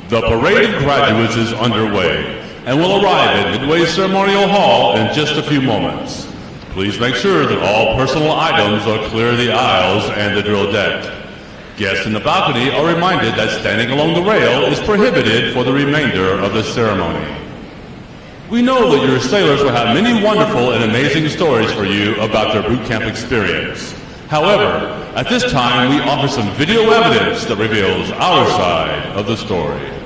The parade of graduates is underway and will arrive at Midway Ceremonial Hall in just a few moments. Please make sure that all personal items are clear of the aisles and the drill deck. Guests in the balcony are reminded that standing along the rail is prohibited for the remainder of the ceremony. We know that your sailors will have many wonderful and amazing stories for you about their boot camp experience. However, at this time we offer some video evidence that reveals our side of the story.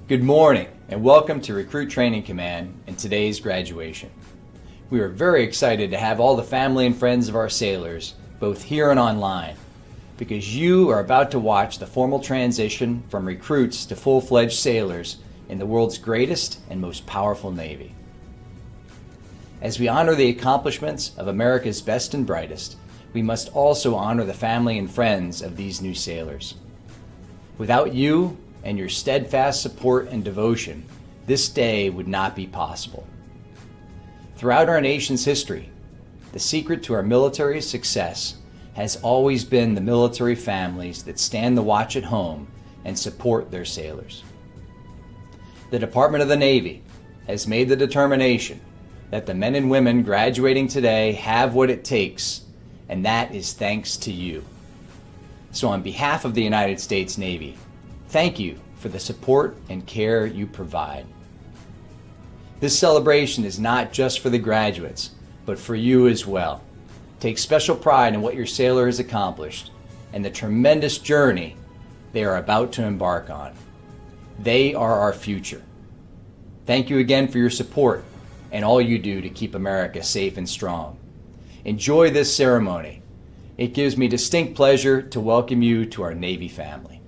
Good morning and welcome to Recruit Training Command and today's graduation. We are very excited to have all the family and friends of our sailors, both here and online, because you are about to watch the formal transition from recruits to full-fledged sailors in the world's greatest and most powerful Navy. As we honor the accomplishments of America's best and brightest, we must also honor the family and friends of these new sailors. Without you and your steadfast support and devotion, this day would not be possible. Throughout our nation's history, the secret to our military's success has always been the military families that stand the watch at home and support their sailors. The Department of the Navy has made the determination that the men and women graduating today have what it takes, and that is thanks to you. So on behalf of the United States Navy, thank you for the support and care you provide. This celebration is not just for the graduates, but for you as well. Take special pride in what your sailor has accomplished and the tremendous journey they are about to embark on. They are our future. Thank you again for your support and all you do to keep America safe and strong. Enjoy this ceremony. It gives me distinct pleasure to welcome you to our Navy family.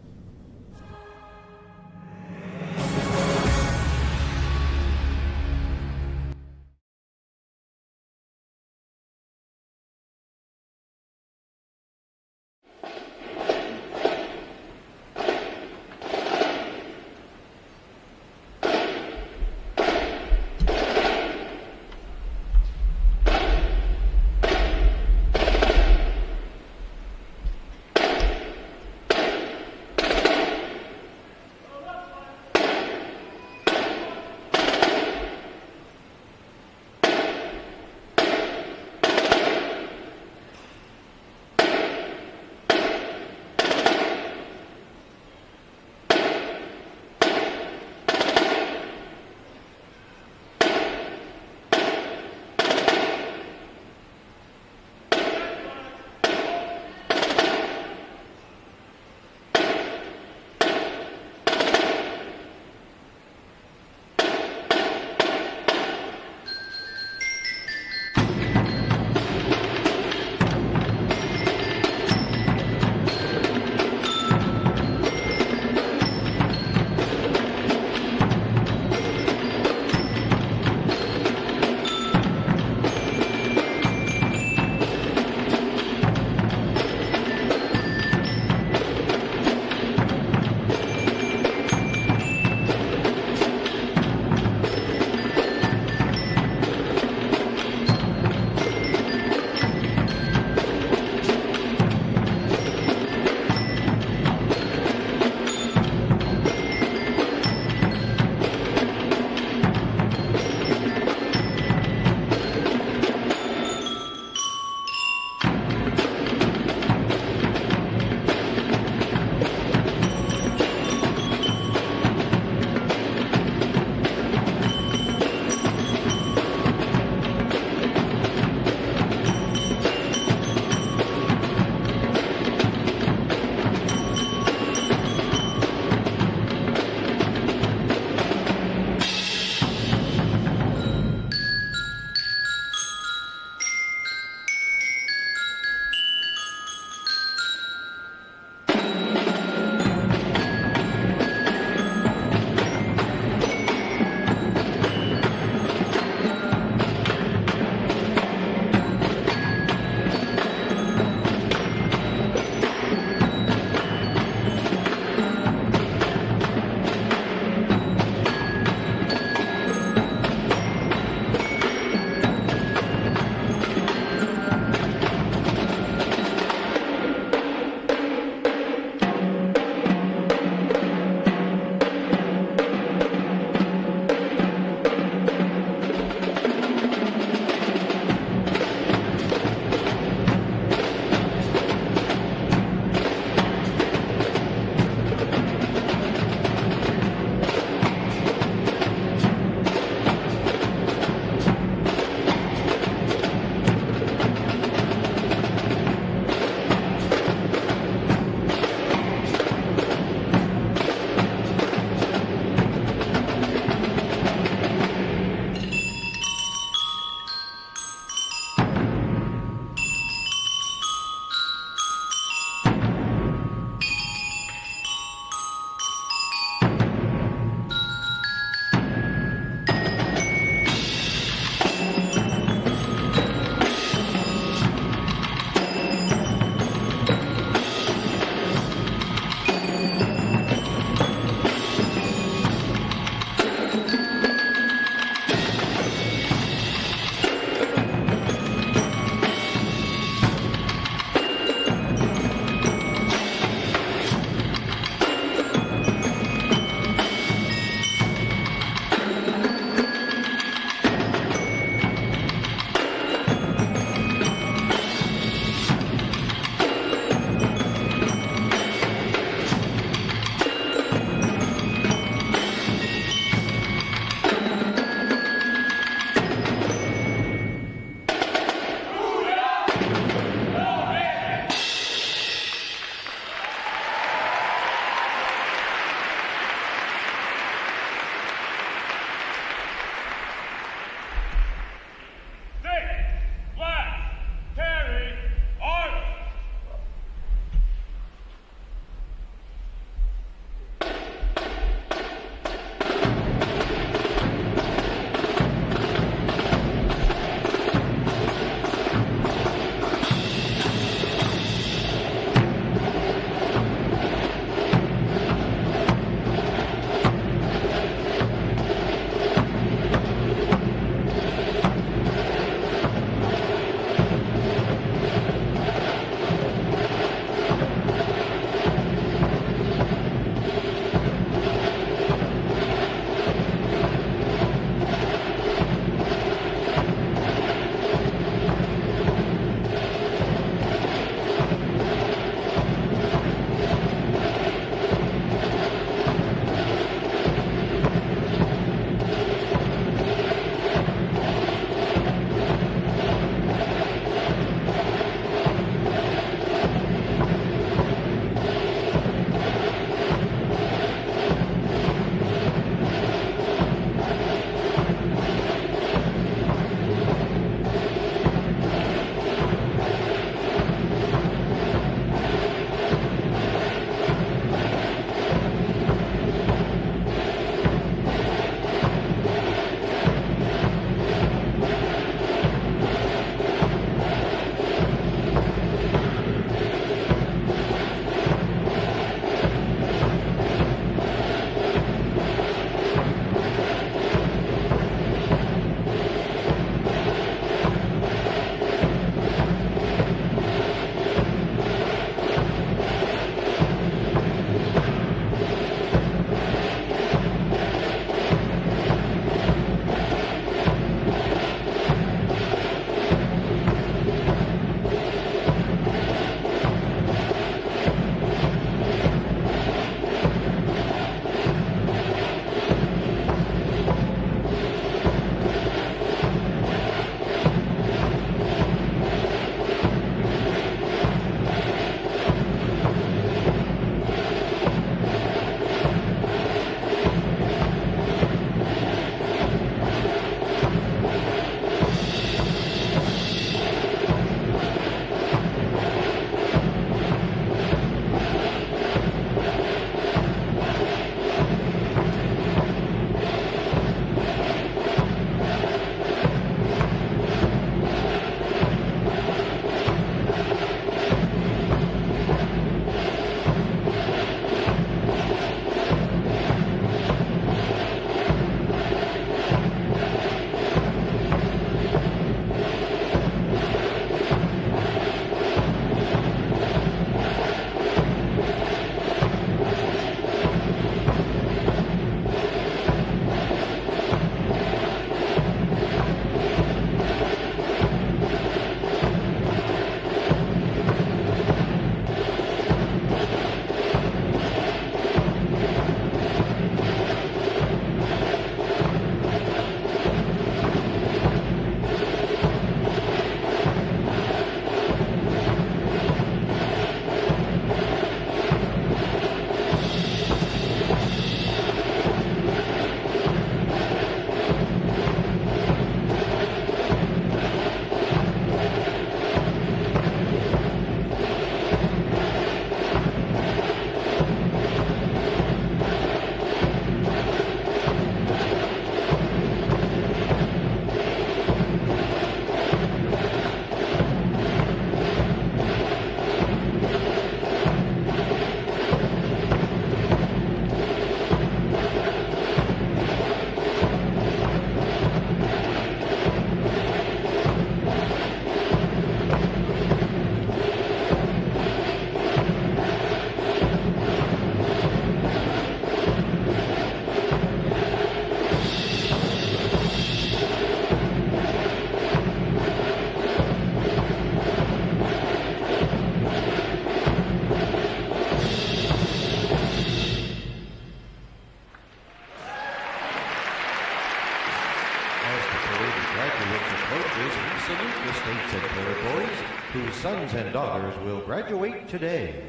and daughters will graduate today?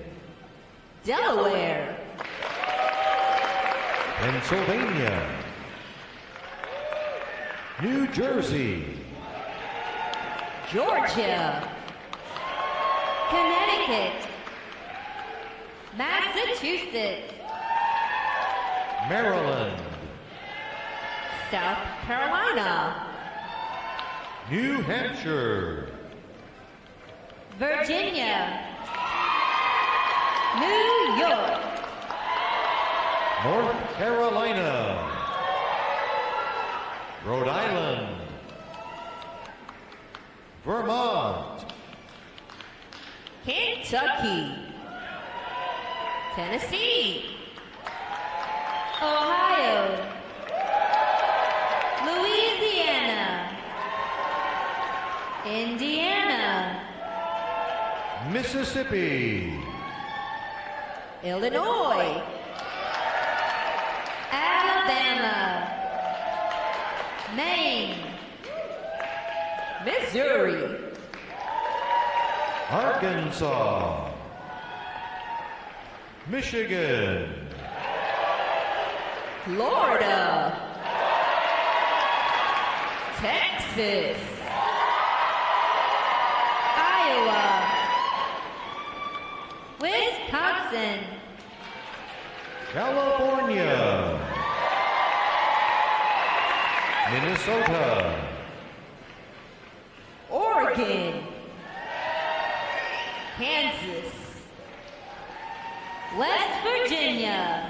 Delaware, Pennsylvania, New Jersey, Georgia, Connecticut, Massachusetts, Maryland, South Carolina, New Hampshire, Virginia, New York, North Carolina, Rhode Island, Vermont, Kentucky, Tennessee, Ohio, Louisiana, Indiana, Mississippi, Illinois, Alabama, Maine, Missouri, Arkansas, Michigan, Florida, Texas, Iowa, Wisconsin, California, Minnesota, Oregon, Kansas, West Virginia,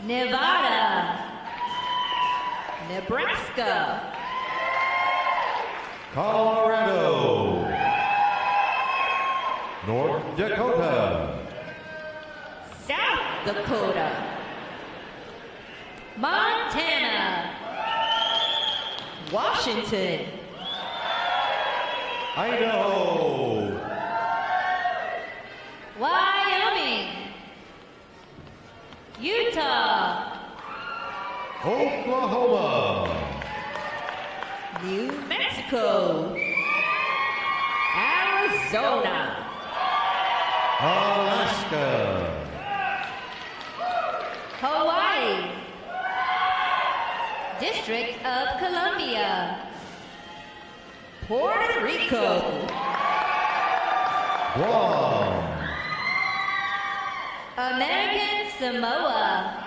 Nevada, Nebraska, Colorado, North Dakota, South Dakota, Montana, Washington, Idaho, Wyoming, Utah, Oklahoma, New Mexico, Arizona, Alaska, Hawaii, District of Columbia, Puerto Rico, Guam, American Samoa,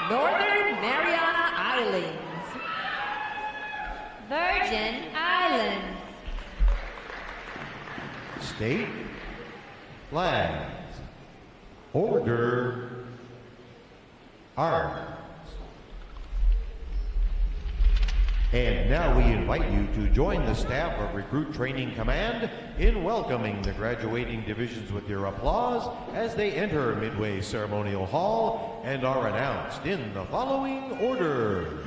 Northern Mariana Islands, Virgin Islands, state flags, order, arms. And now we invite you to join the staff of Recruit Training Command in welcoming the graduating divisions with your applause as they enter Midway Ceremonial Hall and are announced in the following order.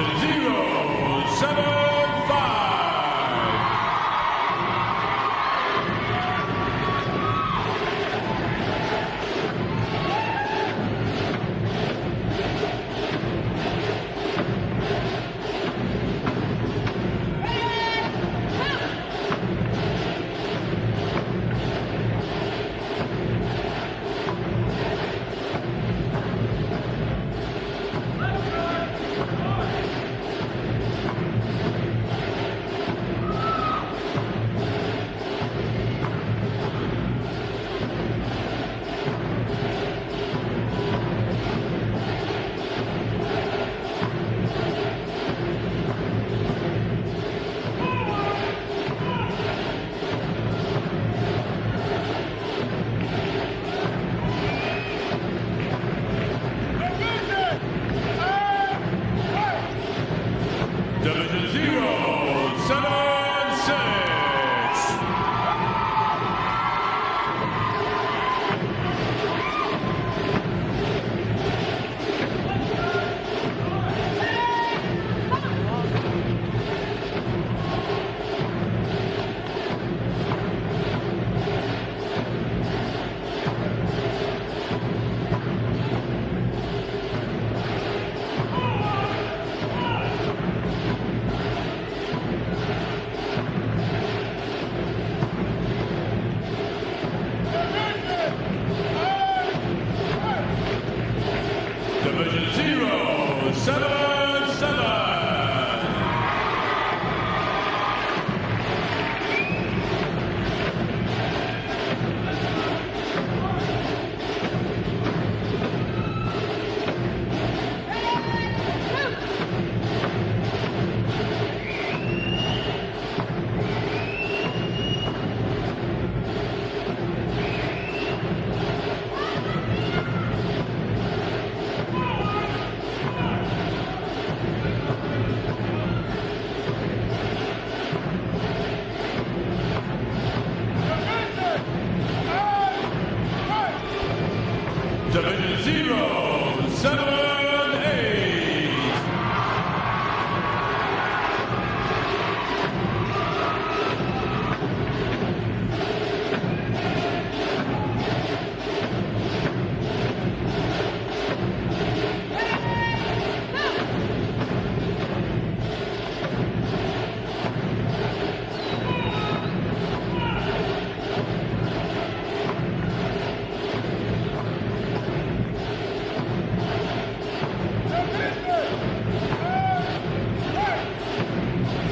Division 075. Division 076. Division 077. Division 078.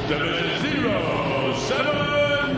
Division 079.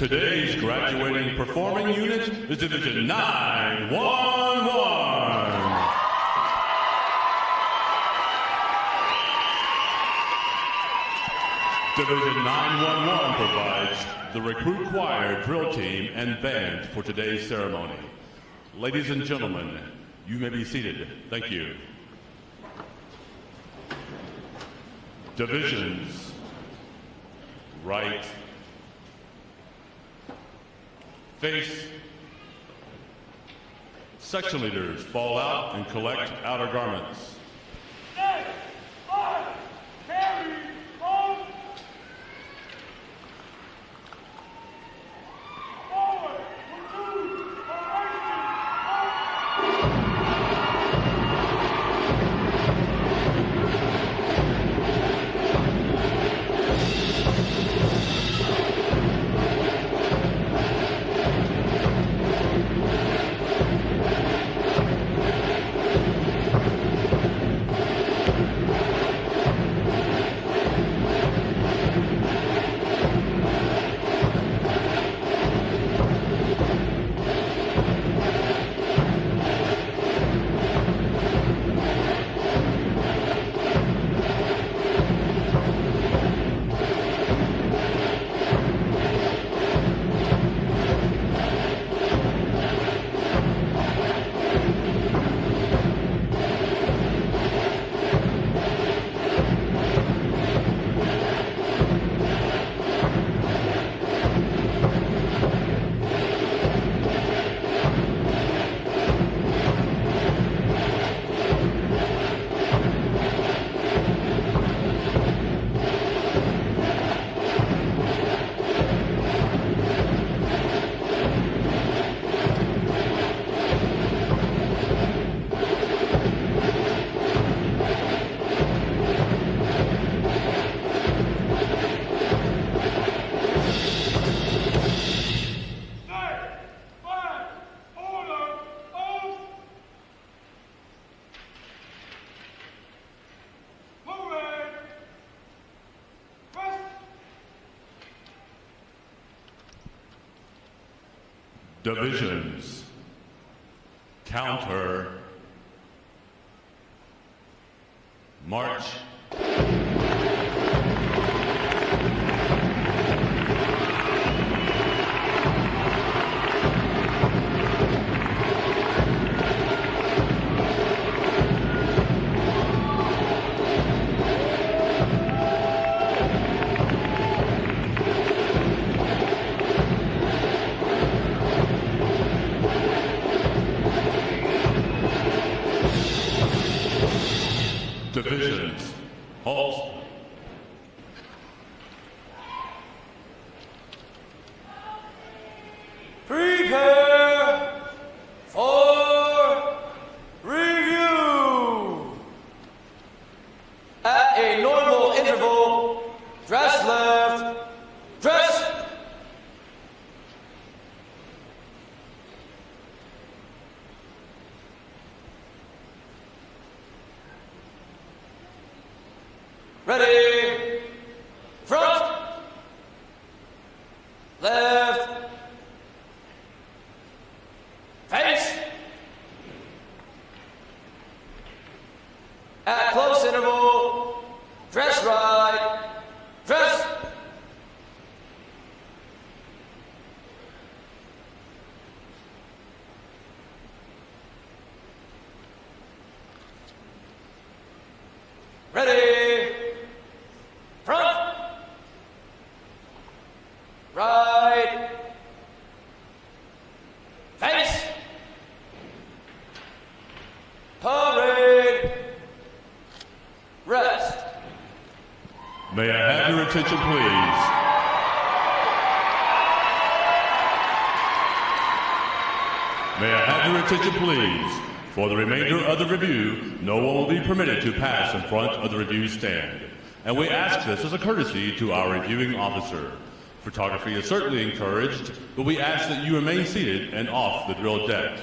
Today's graduating performing unit is Division 911. Division 911 provides the recruit choir, drill team, and band for today's ceremony. Ladies and gentlemen, you may be seated. Thank you. Divisions. Right. Face. Section leaders fall out and collect outer garments. Divisions. Counter. March. Divisions. Halt. Prepare for review. At a normal interval, dress left, dress. Ready, front, left, face. At close interval, dress right, dress. Ready, front, right, face, parade, rest. May I have your attention, please? May I have your attention, please? For the remainder of the review, no one will be permitted to pass in front of the review stand. And we ask this as a courtesy to our reviewing officer. Photography is certainly encouraged, but we ask that you remain seated and off the drill deck.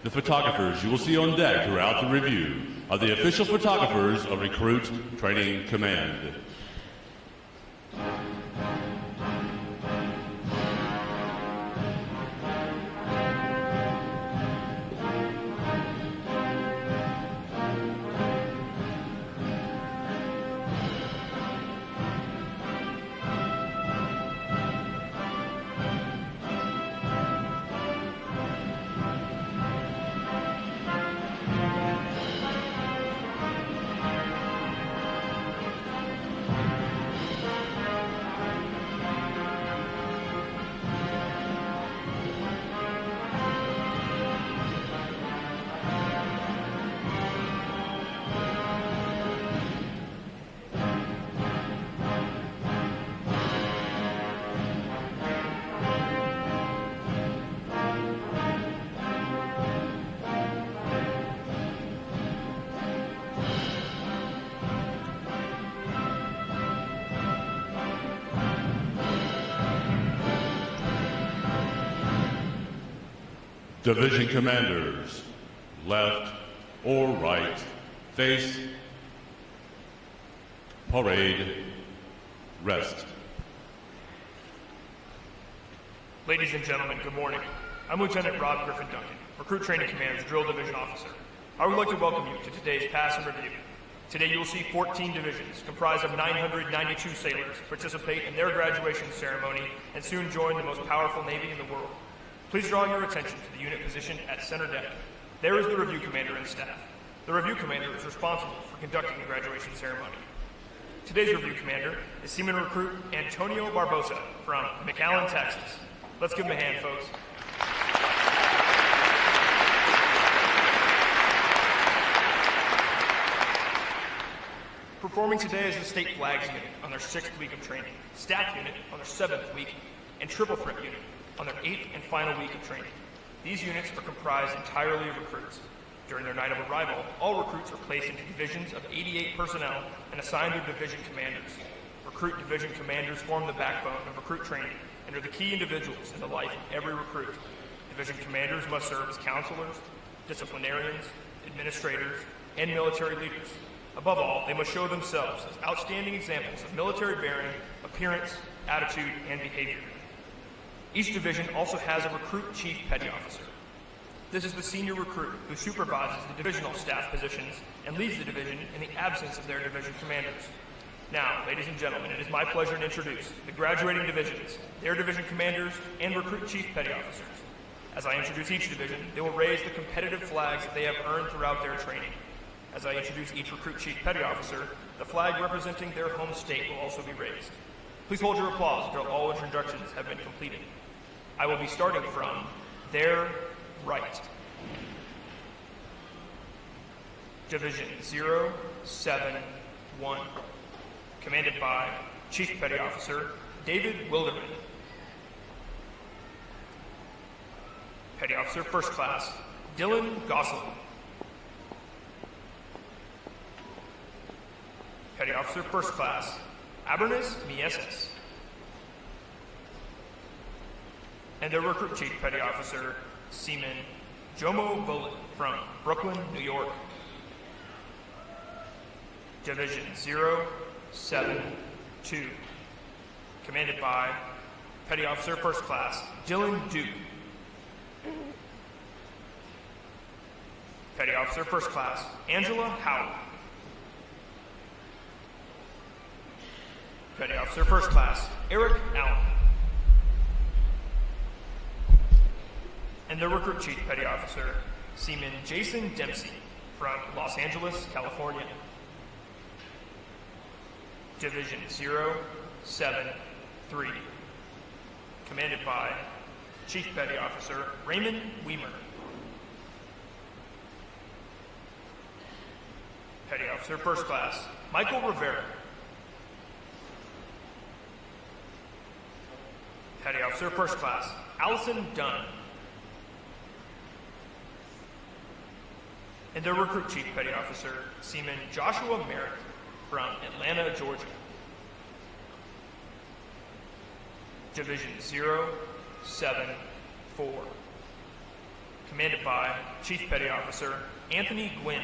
The photographers you will see on deck throughout the review are the official photographers of Recruit Training Command. Division commanders, left or right, face, parade, rest. Ladies and gentlemen, good morning. I'm Lieutenant Rob Griffin Duncan, Recruit Training Command's Drill Division Officer. I would like to welcome you to today's Pass and Review. Today you will see 14 divisions, comprised of 992 sailors, participate in their graduation ceremony and soon join the most powerful Navy in the world. Please draw your attention to the unit positioned at center deck. There is the Review Commander and staff. The Review Commander is responsible for conducting the graduation ceremony. Today's Review Commander is Seaman Recruit Antonio Barbosa from McAllen, Texas. Let's give him a hand, folks. Performing today is the State Flags Unit on their 6th week of training, Staff Unit on their 7th week, and Triple Threat Unit on their 8th and final week of training. These units are comprised entirely of recruits. During their night of arrival, all recruits are placed into divisions of 88 personnel and assigned their division commanders. Recruit division commanders form the backbone of recruit training and are the key individuals in the life of every recruit. Division commanders must serve as counselors, disciplinarians, administrators, and military leaders. Above all, they must show themselves as outstanding examples of military bearing, appearance, attitude, and behavior. Each division also has a recruit chief petty officer. This is the senior recruit who supervises the divisional staff positions and leads the division in the absence of their division commanders. Now, ladies and gentlemen, it is my pleasure to introduce the graduating divisions, their division commanders, and recruit chief petty officers. As I introduce each division, they will raise the competitive flags that they have earned throughout their training. As I introduce each recruit chief petty officer, the flag representing their home state will also be raised. Please hold your applause until all introductions have been completed. I will be starting from their right. Division 071, commanded by Chief Petty Officer David Wilderman. Petty Officer First Class Dylan Gosselin. Petty Officer First Class Abernus Mieses. And their Recruit Chief Petty Officer Seaman Jomo Bullitt from Brooklyn, New York. Division 072, commanded by Petty Officer First Class Dylan Duke. Petty Officer First Class Angela Howard. Petty Officer First Class Eric Allen. And their Recruit Chief Petty Officer Seaman Jason Dempsey from Los Angeles, California. Division 073, commanded by Chief Petty Officer Raymond Weimer. Petty Officer First Class Michael Rivera. Petty Officer First Class Allison Dunn. And their Recruit Chief Petty Officer Seaman Joshua Merritt from Atlanta, Georgia. Division 074, commanded by Chief Petty Officer Anthony Gwynn.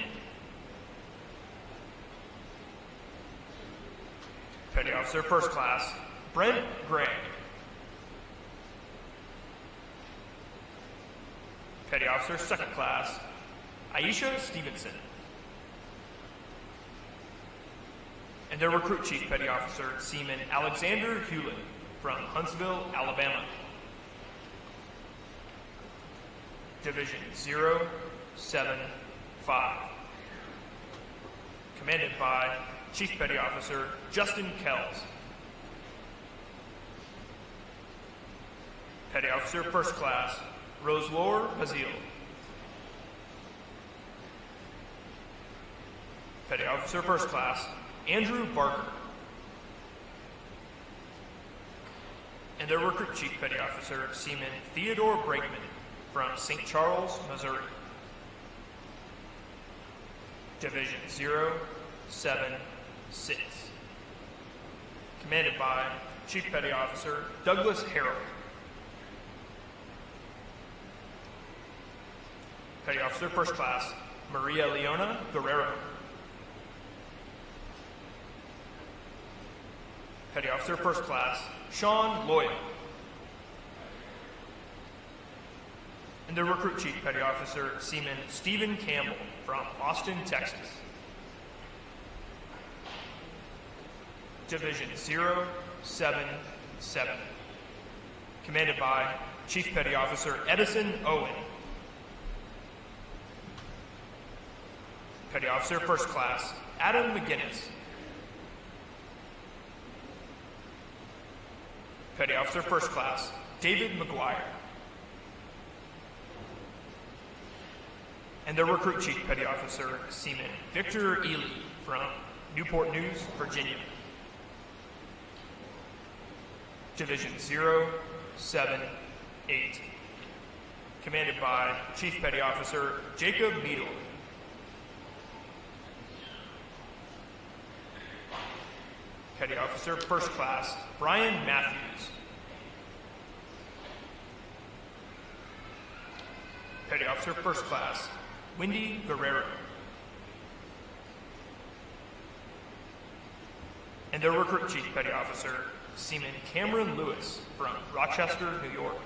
Petty Officer First Class Brent Gray. Petty Officer Second Class Aisha Stevenson. And their Recruit Chief Petty Officer Seaman Alexander Hewlett from Huntsville, Alabama. Division 075, commanded by Chief Petty Officer Justin Kells. Petty Officer First Class Roselore Bazile. Petty Officer First Class Andrew Barker. And their Recruit Chief Petty Officer Seaman Theodore Brakeman from St. Charles, Missouri. Division 076, commanded by Chief Petty Officer Douglas Harrell. Petty Officer First Class Maria Leona Guerrero. Petty Officer First Class Sean Loya. And the Recruit Chief Petty Officer Seaman Stephen Campbell from Austin, Texas. Division 077. Commanded by Chief Petty Officer Edison Owen. Petty Officer First Class Adam McGinnis. Petty Officer First Class David McGuire. And the Recruit Chief Petty Officer Seaman Victor Ely from Newport News, Virginia. Division 078. Commanded by Chief Petty Officer Jacob Meadle. Petty Officer First Class Brian Matthews. Petty Officer First Class Wendy Guerrero. And their Recruit Chief Petty Officer Seaman Cameron Lewis from Rochester, New York.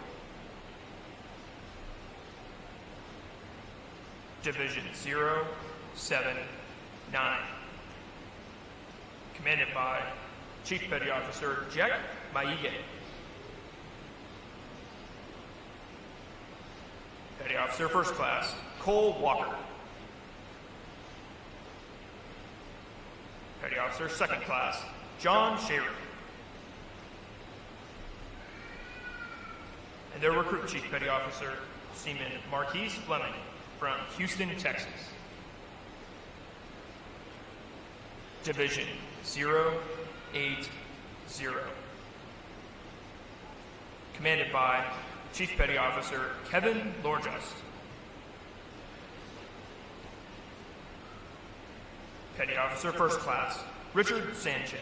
Division 079. Commanded by Chief Petty Officer Jack Maige. Petty Officer First Class Cole Walker. Petty Officer Second Class John Shaver. And their Recruit Chief Petty Officer Seaman Marquise Fleming from Houston, Texas. Division 080. Commanded by Chief Petty Officer Kevin Lorjust. Petty Officer First Class Richard Sanchez.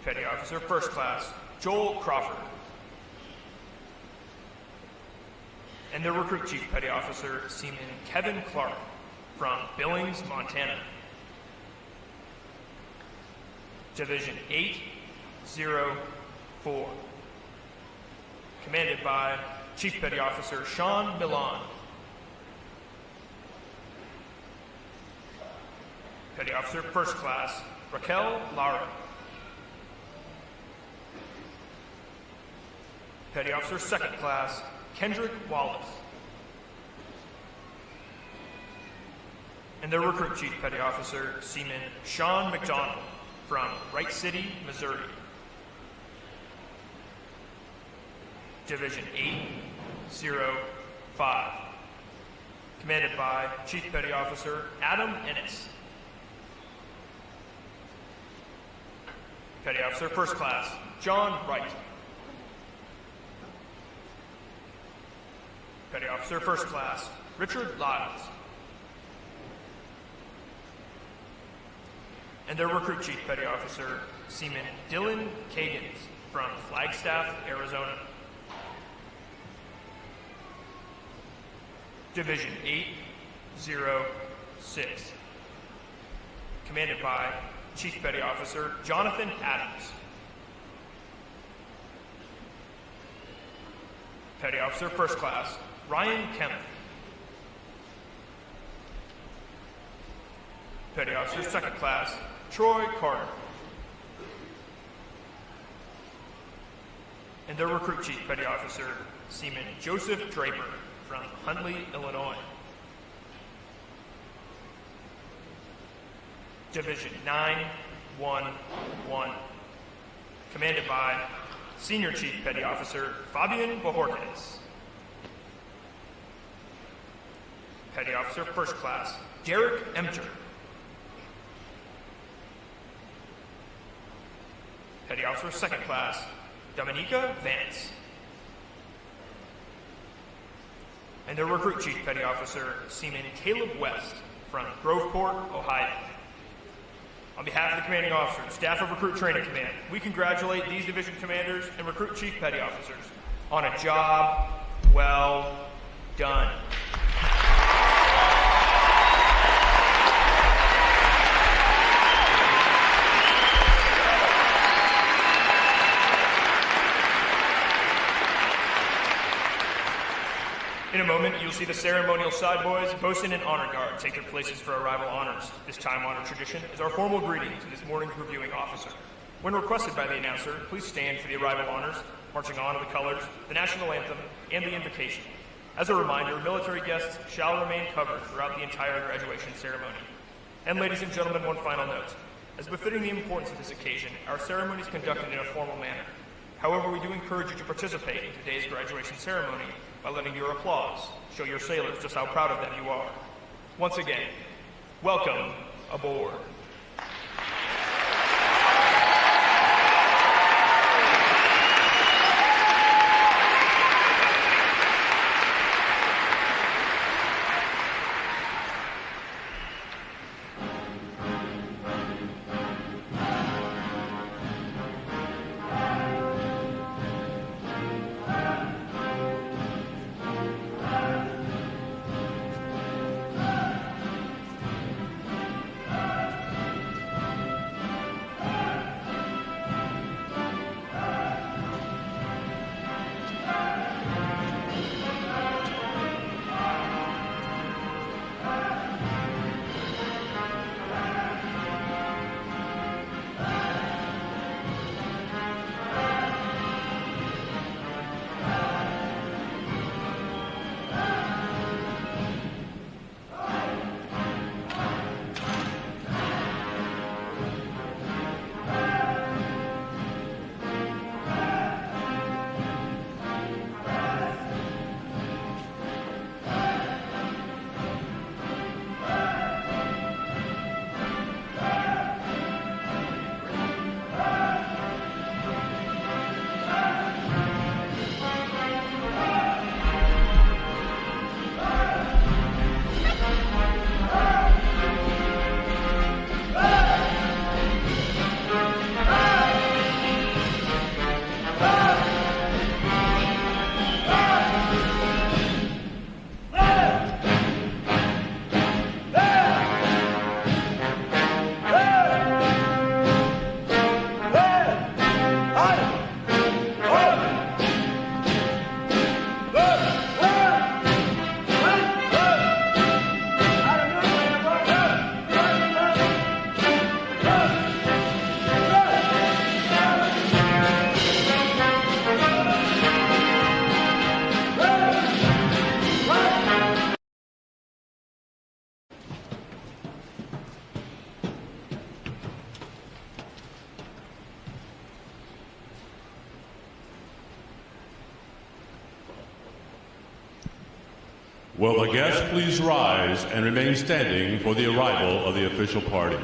Petty Officer First Class Joel Crawford. And their Recruit Chief Petty Officer Seaman Kevin Clark from Billings, Montana. Division 804. Commanded by Chief Petty Officer Sean Milan. Petty Officer First Class Raquel Lara. Petty Officer Second Class Kendrick Wallace. And their Recruit Chief Petty Officer Seaman Sean McDonald from Wright City, Missouri. Division 805. Commanded by Chief Petty Officer Adam Ennis. Petty Officer First Class John Wright. Petty Officer First Class Richard Lyles. And their Recruit Chief Petty Officer Seaman Dylan Kagans from Flagstaff, Arizona. Division 806. Commanded by Chief Petty Officer Jonathan Adams. Petty Officer First Class Ryan Kemp. Petty Officer Second Class Troy Carter. And their Recruit Chief Petty Officer Seaman Joseph Draper from Huntley, Illinois. Division 911. Commanded by Senior Chief Petty Officer Fabian Bojorquez. Petty Officer First Class Derek Emter. Petty Officer Second Class Dominica Vance. And their Recruit Chief Petty Officer Seaman Caleb West from Groveport, Ohio. On behalf of the commanding officer and staff of Recruit Training Command, we congratulate these division commanders and Recruit Chief Petty Officers on a job well done. In a moment, you'll see the ceremonial side boys, bosun, and honor guard take their places for arrival honors. This time-honored tradition is our formal greeting to this morning's reviewing officer. When requested by the announcer, please stand for the arrival honors, marching on to the colors, the national anthem, and the invocation. As a reminder, military guests shall remain covered throughout the entire graduation ceremony. And ladies and gentlemen, one final note. As befitting the importance of this occasion, our ceremony is conducted in a formal manner. However, we do encourage you to participate in today's graduation ceremony by letting your applause show your sailors just how proud of them you are. Once again, welcome aboard. Will the guests please rise and remain standing for the arrival of the official party?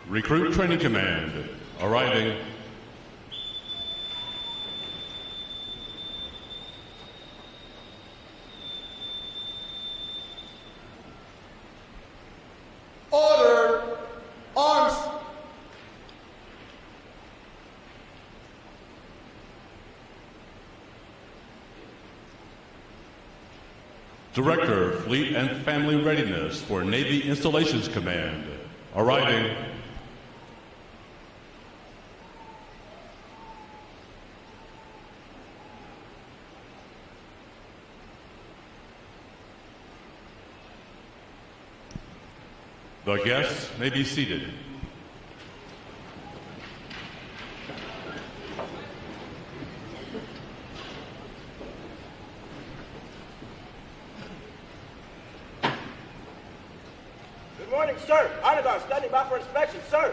Recruit Training Command, arriving. Order! Arms! Director, Fleet and Family Readiness for Navy Installations Command, arriving. The guests may be seated. Good morning, sir. Honor guard standing by for inspection, sir.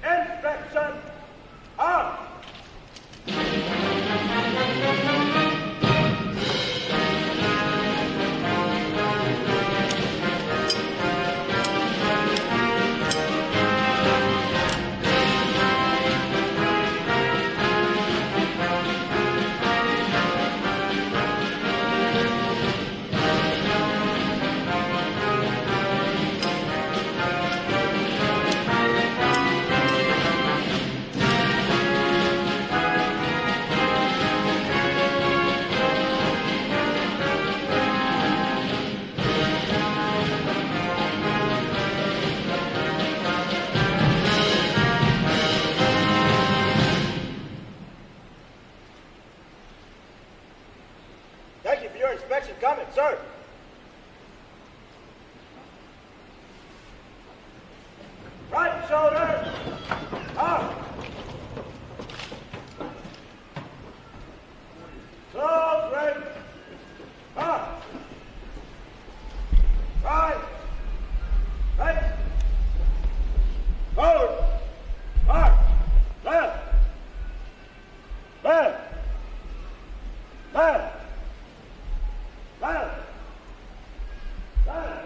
Inspection on. sir. Inspection coming, sir. Right shoulder. Up. Close, right. Up. Right. Right. Forward. Mark. Left. Left. Left. Left. Left.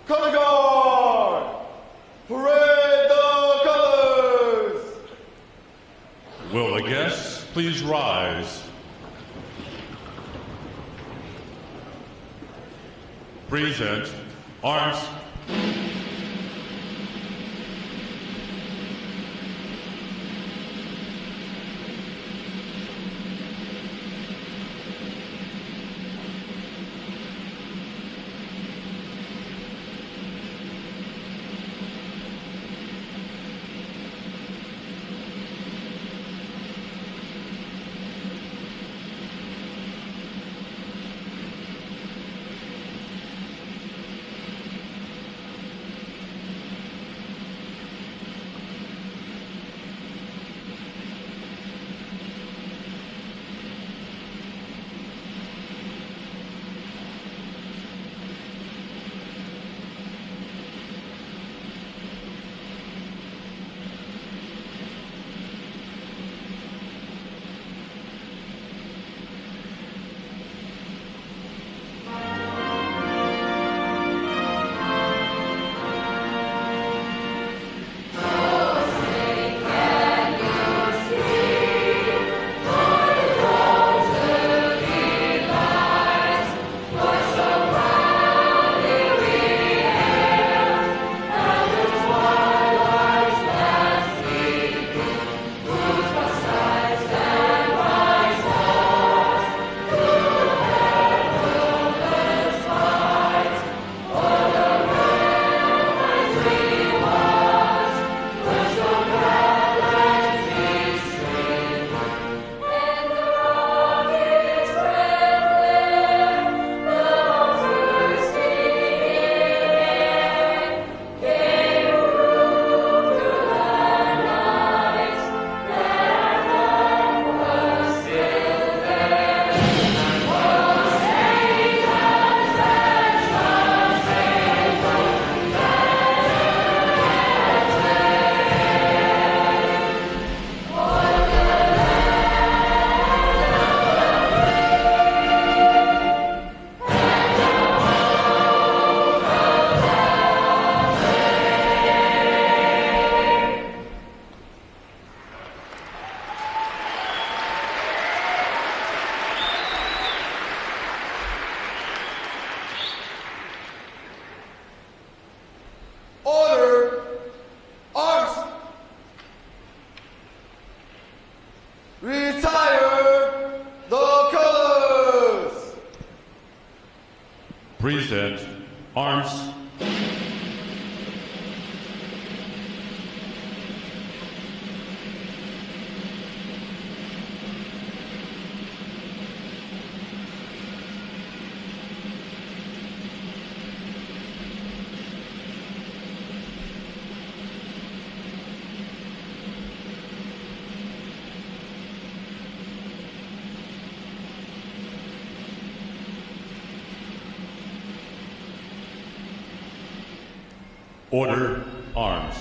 Color guard! Parade the colors! Will the guests please rise? Present arms. Order! Arms! Retire the colors! Present arms. Order arms.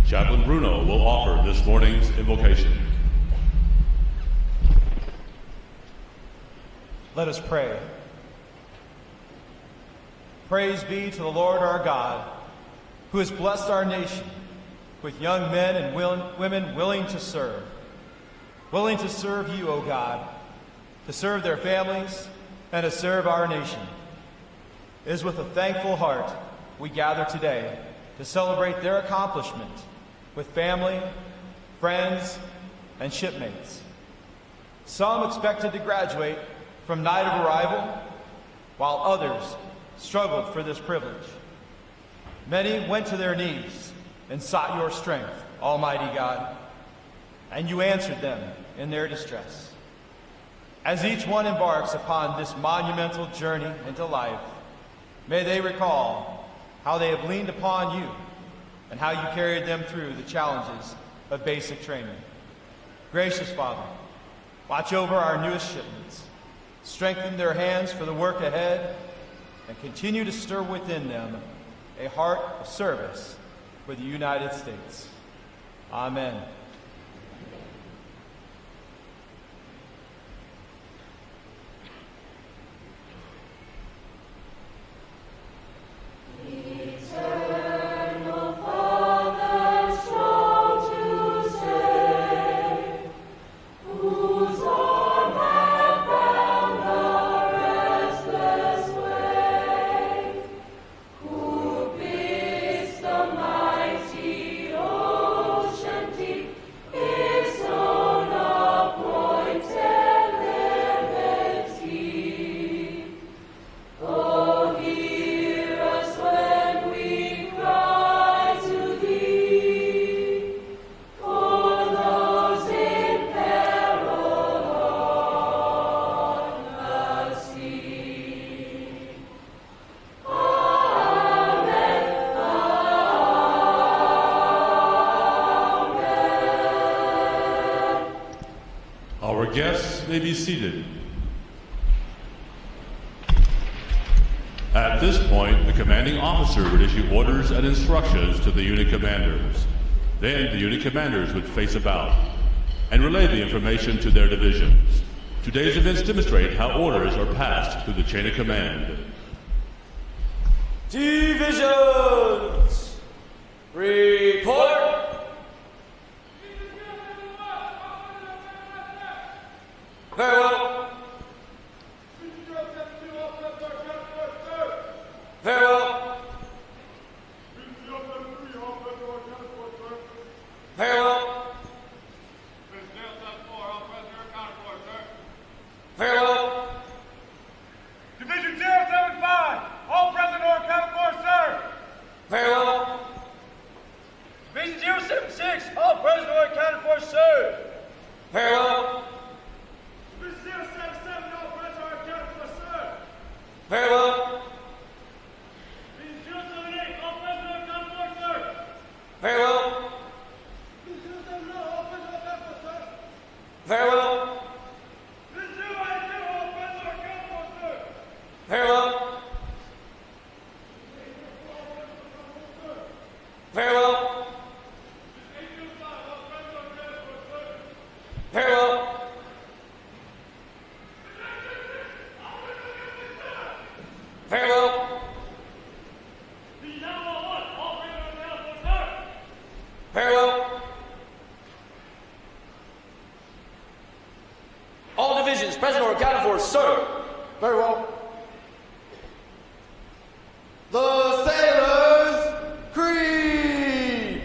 Chaplain Bruno will offer this morning's invocation. Let us pray. Praise be to the Lord our God, who has blessed our nation with young men and women willing to serve you, O God, to serve their families and to serve our nation. It is with a thankful heart we gather today to celebrate their accomplishment with family, friends, and shipmates. Some expected to graduate from night of arrival, while others struggled for this privilege. Many went to their knees and sought your strength, Almighty God, and you answered them in their distress. As each one embarks upon this monumental journey into life, may they recall how they have leaned upon you and how you carried them through the challenges of basic training. Gracious Father, watch over our newest shipments, strengthen their hands for the work ahead, and continue to stir within them a heart of service for the United States. Amen. Our guests may be seated. At this point, the commanding officer would issue orders and instructions to the unit commanders. Then the unit commanders would face about and relay the information to their divisions. Today's events demonstrate how orders are passed through the chain of command. Divisions! Report! Very well. Very well. Very well. Very well. Division 075, all present or accounted for, sir. Very well. Division 076, all present or accounted for, sir. Very well. Division 077, all present or accounted for, sir. Very well. Division 078, all present or accounted for, sir. Very well. Division 070, all present or accounted for, sir. Very well. Division 082, all present or accounted for, sir. Very well. Very well. Very well. Very well. Very well. All divisions present or accounted for, sir. Very well. The Sailors' Creed!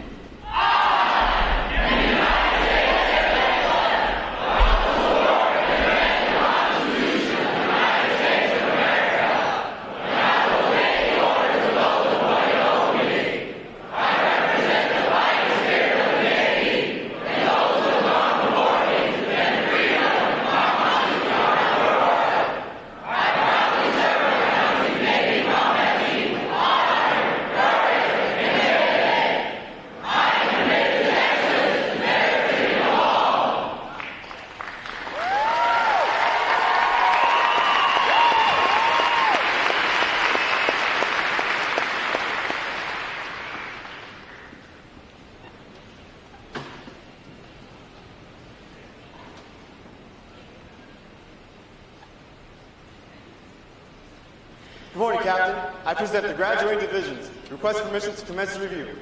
Good morning, Captain. I present the graduating divisions. Request permission to commence the review.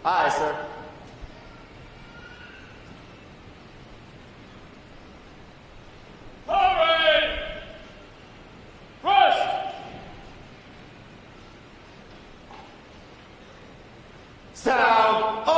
Aye, sir. All right. Rest. Sound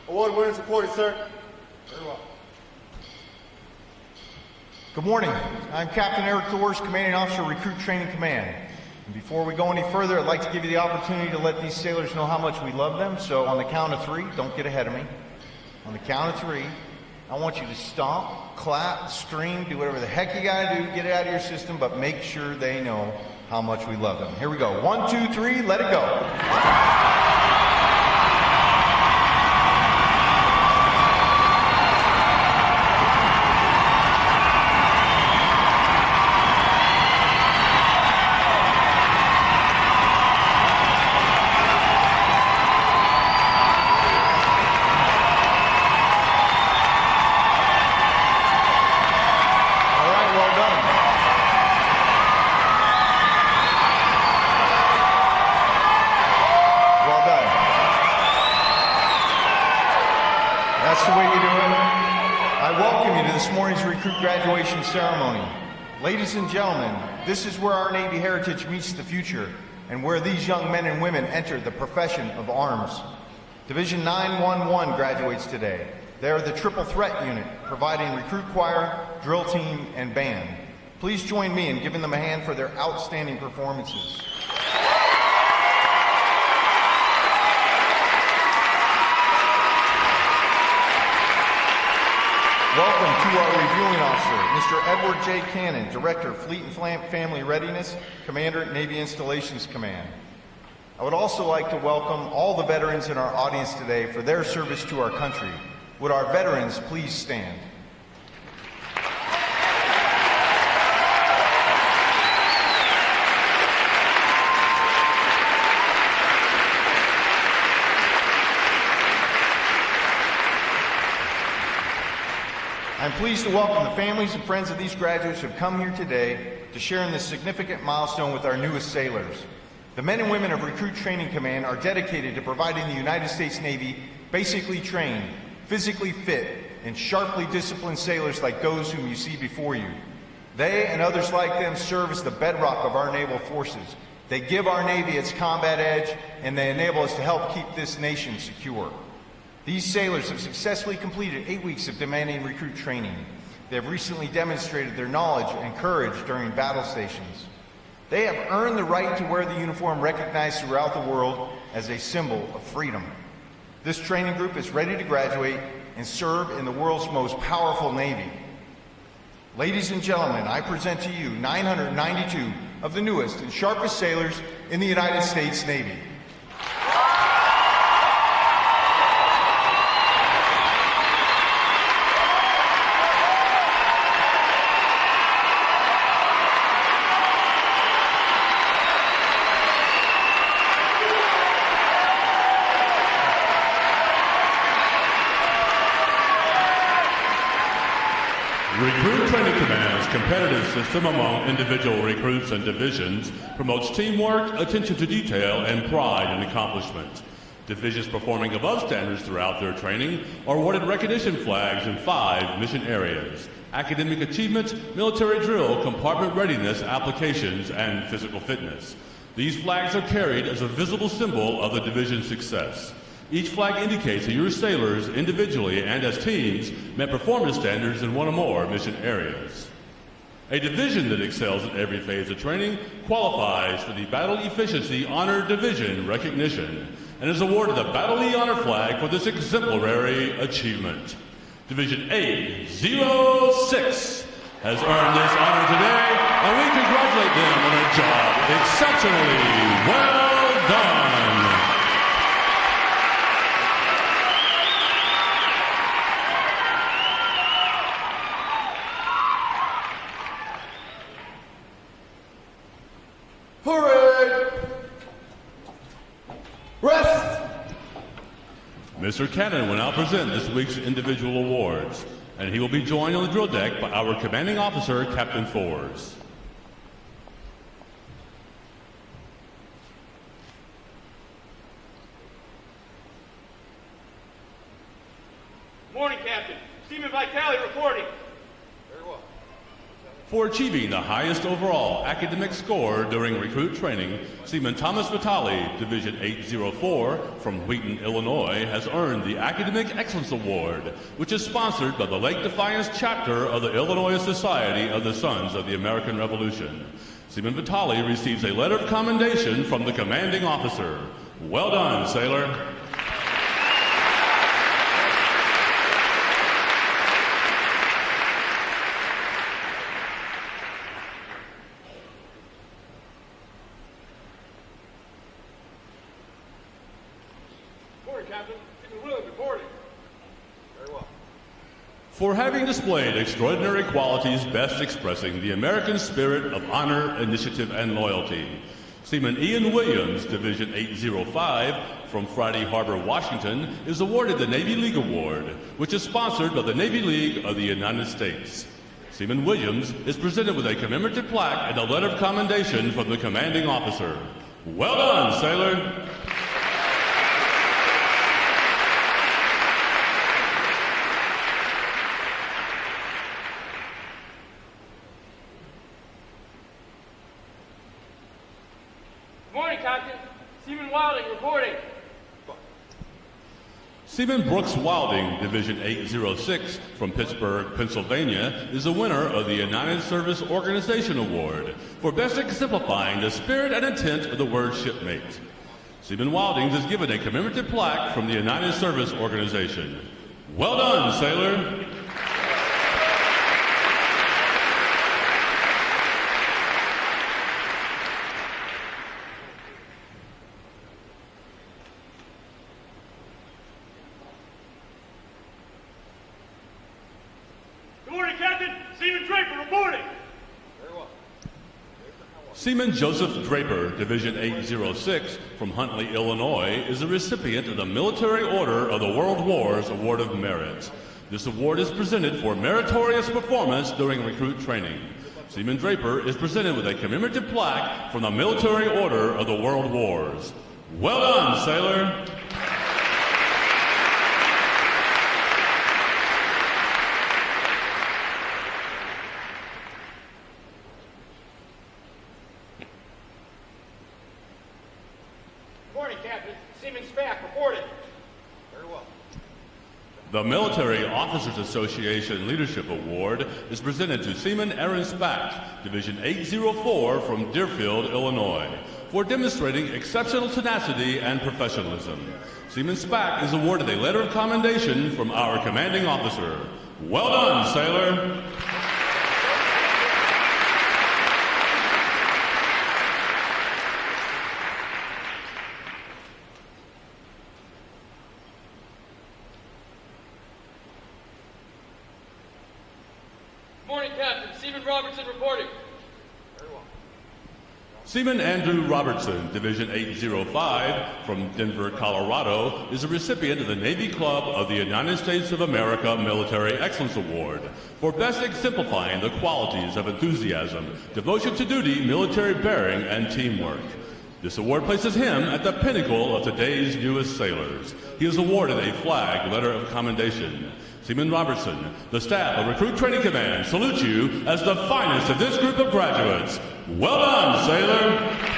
Award winners reported, sir. Very well. Good morning. I'm Captain Eric Thors, Commanding Officer, Recruit Training Command. And before we go any further, I'd like to give you the opportunity to let these sailors know how much we love them. So on the count of 3, don't get ahead of me. On the count of 3, I want you to stomp, clap, scream, do whatever the heck you gotta do, get it out of your system, but make sure they know how much we love them. Here we go. 1, 2, 3, let it go. That's the way you do it. I welcome you to this morning's recruit graduation ceremony. Ladies and gentlemen, this is where our Navy heritage meets the future and where these young men and women enter the profession of arms. Division 911 graduates today. They are the Triple Threat Unit, providing recruit choir, drill team, and band. Please join me in giving them a hand for their outstanding performances. Welcome to our reviewing officer, Mr. Edward J. Cannon, Director, Fleet and Family Readiness, Commander, Navy Installations Command. I would also like to welcome all the veterans in our audience today for their service to our country. Would our veterans please stand? I'm pleased to welcome the families and friends of these graduates who have come here today to share in this significant milestone with our newest sailors. The men and women of Recruit Training Command are dedicated to providing the United States Navy basically trained, physically fit, and sharply disciplined sailors like those whom you see before you. They and others like them serve as the bedrock of our naval forces. They give our Navy its combat edge, and they enable us to help keep this nation secure. These sailors have successfully completed 8 weeks of demanding recruit training. They have recently demonstrated their knowledge and courage during battle stations. They have earned the right to wear the uniform recognized throughout the world as a symbol of freedom. This training group is ready to graduate and serve in the world's most powerful Navy. Ladies and gentlemen, I present to you 992 of the newest and sharpest sailors in the United States Navy. Recruit Training Command's competitive system among individual recruits and divisions promotes teamwork, attention to detail, and pride in accomplishment. Divisions performing above standards throughout their training are awarded recognition flags in 5 mission areas: academic achievement, military drill, compartment readiness, applications, and physical fitness. These flags are carried as a visible symbol of the division's success. Each flag indicates that your sailors, individually and as teams, met performance standards in one or more mission areas. A division that excels at every phase of training qualifies for the Battle Efficiency Honor Division recognition and is awarded the Battle E Honor Flag for this exemplary achievement. Division A-06 has earned this honor today, and we congratulate them on a job exceptionally well done. Parade! Rest! Mr. Cannon will now present this week's individual awards, and he will be joined on the drill deck by our commanding officer, Captain Thors. Morning, Captain. Seaman Vitale reporting. Very well. For achieving the highest overall academic score during recruit training, Seaman Thomas Vitale, Division 804 from Wheaton, Illinois, has earned the Academic Excellence Award, which is sponsored by the Lake Defiance chapter of the Illinois Society of the Sons of the American Revolution. Seaman Vitale receives a letter of commendation from the commanding officer. Well done, sailor. For having displayed extraordinary qualities best expressing the American spirit of honor, initiative, and loyalty, Seaman Ian Williams, Division 805 from Friday Harbor, Washington, is awarded the Navy League Award, which is sponsored by the Navy League of the United States. Seaman Williams is presented with a commemorative plaque and a letter of commendation from the commanding officer. Well done, sailor. Seaman Brooks Wilding, Division 806 from Pittsburgh, Pennsylvania, is the winner of the United Service Organization Award for best exemplifying the spirit and intent of the word shipmate. Seaman Wilding is given a commemorative plaque from the United Service Organization. Well done, sailor. Seaman Joseph Draper, Division 806 from Huntley, Illinois, is a recipient of the Military Order of the World Wars Award of Merit. This award is presented for meritorious performance during recruit training. Seaman Draper is presented with a commemorative plaque from the Military Order of the World Wars. Well done, sailor. The Military Officers Association Leadership Award is presented to Seaman Aaron Spack, Division 804 from Deerfield, Illinois, for demonstrating exceptional tenacity and professionalism. Seaman Spack is awarded a letter of commendation from our commanding officer. Well done, sailor. Seaman Andrew Robertson, Division 805 from Denver, Colorado, is a recipient of the Navy Club of the United States of America Military Excellence Award for best exemplifying the qualities of enthusiasm, devotion to duty, military bearing, and teamwork. This award places him at the pinnacle of today's newest sailors. He is awarded a flag letter of commendation. Seaman Robertson, the staff of Recruit Training Command salute you as the finest of this group of graduates. Well done, sailor.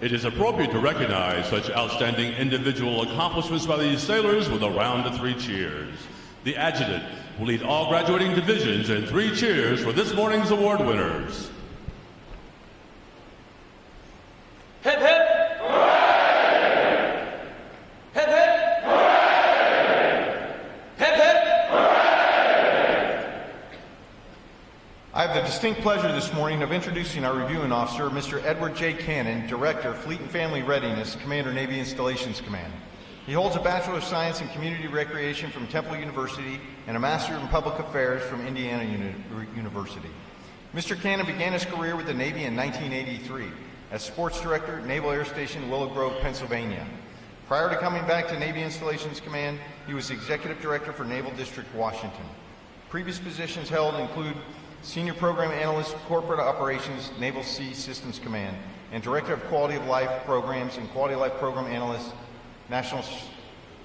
It is appropriate to recognize such outstanding individual accomplishments by these sailors with a round of 3 cheers. The adjutant will lead all graduating divisions in 3 cheers for this morning's award winners. Hip hip! Hooray! Hip hip! Hooray! Hip hip! Hooray! I have the distinct pleasure this morning of introducing our reviewing officer, Mr. Edward J. Cannon, Director, Fleet and Family Readiness, Commander, Navy Installations Command. He holds a Bachelor of Science in Community Recreation from Temple University and a Master in Public Affairs from Indiana University. Mr. Cannon began his career with the Navy in 1983. as Sports Director, Naval Air Station, Willow Grove, Pennsylvania. Prior to coming back to Navy Installations Command, he was Executive Director for Naval District, Washington. Previous positions held include Senior Program Analyst, Corporate Operations, Naval Sea Systems Command, and Director of Quality of Life Programs and Quality of Life Program Analyst, National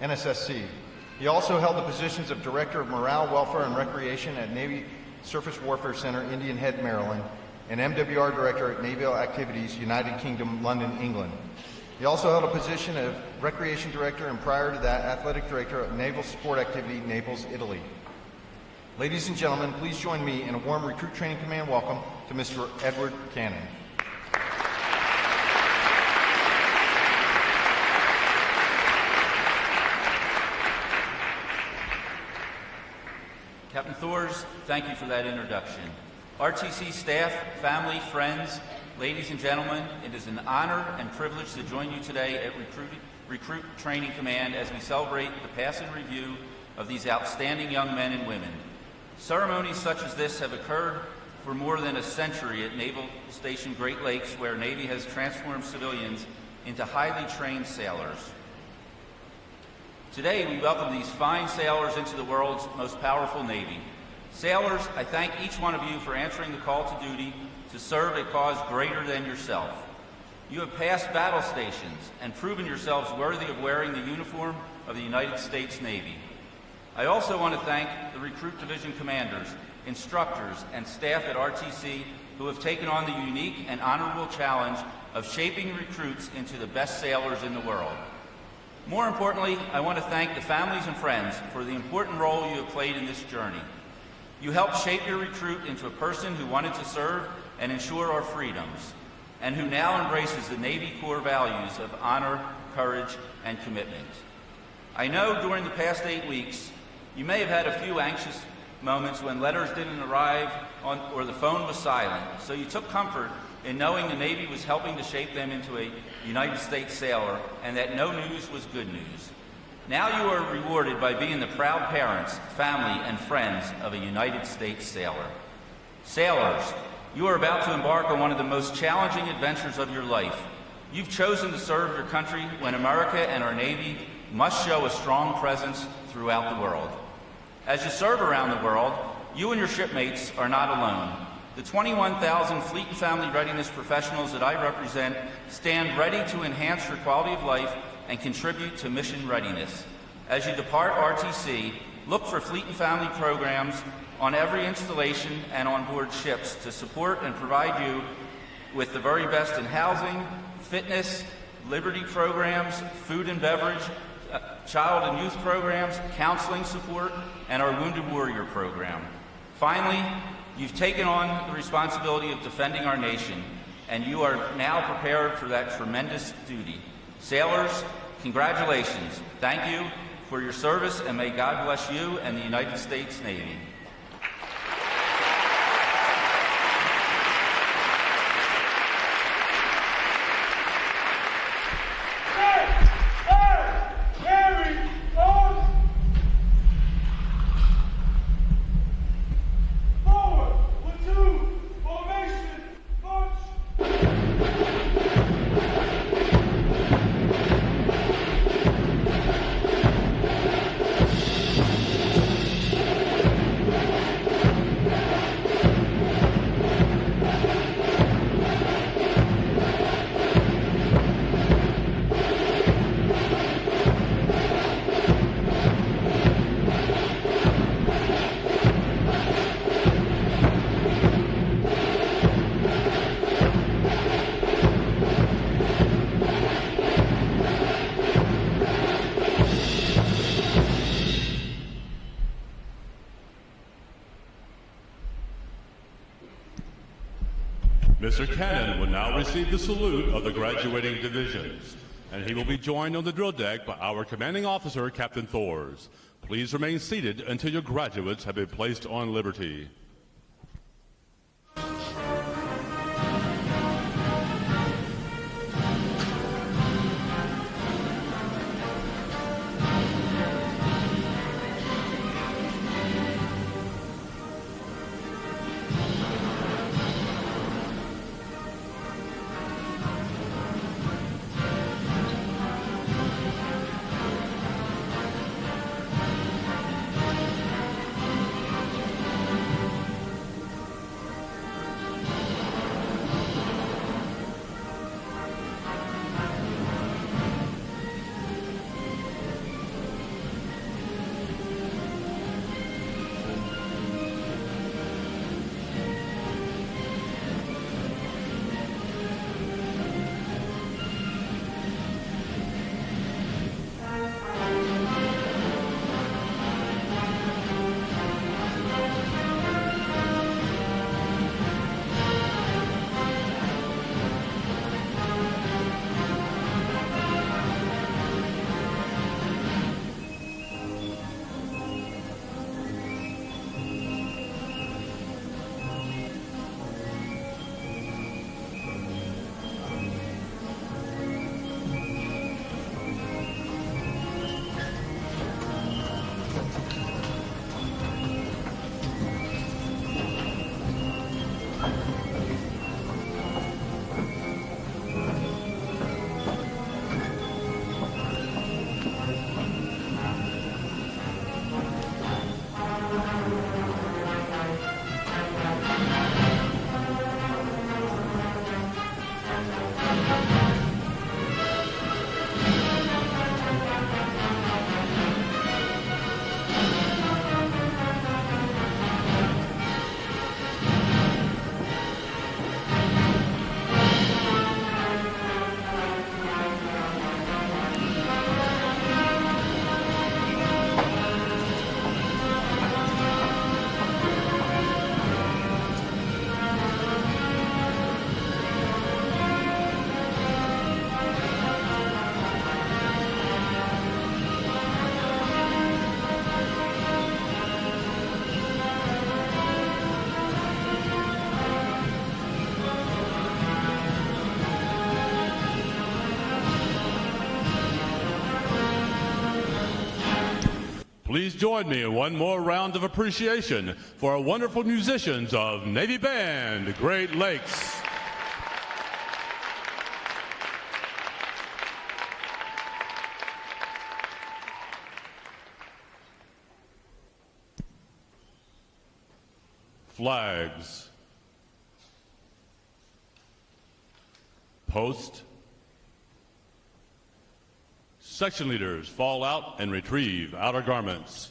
NSSC. He also held the positions of Director of Morale, Welfare, and Recreation at Navy Surface Warfare Center, Indian Head, Maryland, and MWR Director at Naval Activities, United Kingdom, London, England. He also held a position of Recreation Director and prior to that, Athletic Director of Naval Sport Activity, Naples, Italy. Ladies and gentlemen, please join me in a warm Recruit Training Command welcome to Mr. Edward Cannon. Captain Thors, thank you for that introduction. RTC staff, family, friends, ladies and gentlemen, it is an honor and privilege to join you today at Recruit Training Command as we celebrate the pass and review of these outstanding young men and women. Ceremonies such as this have occurred for more than a century at Naval Station Great Lakes, where Navy has transformed civilians into highly trained sailors. Today, we welcome these fine sailors into the world's most powerful Navy. Sailors, I thank each one of you for answering the call to duty to serve a cause greater than yourself. You have passed battle stations and proven yourselves worthy of wearing the uniform of the United States Navy. I also want to thank the Recruit Division commanders, instructors, and staff at RTC who have taken on the unique and honorable challenge of shaping recruits into the best sailors in the world. More importantly, I want to thank the families and friends for the important role you have played in this journey. You helped shape your recruit into a person who wanted to serve and ensure our freedoms, and who now embraces the Navy core values of honor, courage, and commitment. I know during the past 8 weeks, you may have had a few anxious moments when letters didn't arrive or the phone was silent, so you took comfort in knowing the Navy was helping to shape them into a United States sailor and that no news was good news. Now you are rewarded by being the proud parents, family, and friends of a United States sailor. Sailors, you are about to embark on one of the most challenging adventures of your life. You've chosen to serve your country when America and our Navy must show a strong presence throughout the world. As you serve around the world, you and your shipmates are not alone. The 21,000 Fleet and Family Readiness professionals that I represent stand ready to enhance your quality of life and contribute to mission readiness. As you depart RTC, look for Fleet and Family programs on every installation and on board ships to support and provide you with the very best in housing, fitness, liberty programs, food and beverage, child and youth programs, counseling support, and our Wounded Warrior program. Finally, you've taken on the responsibility of defending our nation, and you are now prepared for that tremendous duty. Sailors, congratulations. Thank you for your service, and may God bless you and the United States Navy. Mr. Cannon will now receive the salute of the graduating divisions, and he will be joined on the drill deck by our commanding officer, Captain Thors. Please remain seated until your graduates have been placed on liberty. please join me in one more round of appreciation for our wonderful musicians of Navy Band, Great Lakes. Flags. Post. Section leaders fall out and retrieve outer garments.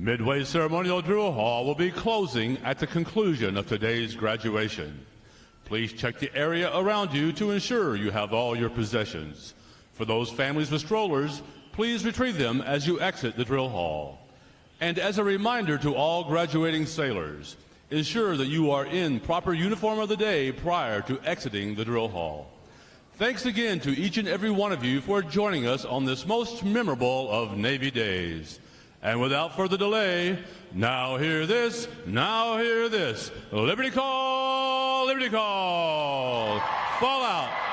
Midway Ceremonial Drill Hall will be closing at the conclusion of today's graduation. Please check the area around you to ensure you have all your possessions. For those families with strollers, please retrieve them as you exit the drill hall. And as a reminder to all graduating sailors, ensure that you are in proper uniform of the day prior to exiting the drill hall. Thanks again to each and every one of you for joining us on this most memorable of Navy days. And without further delay, now hear this, now hear this. Liberty call, fall out.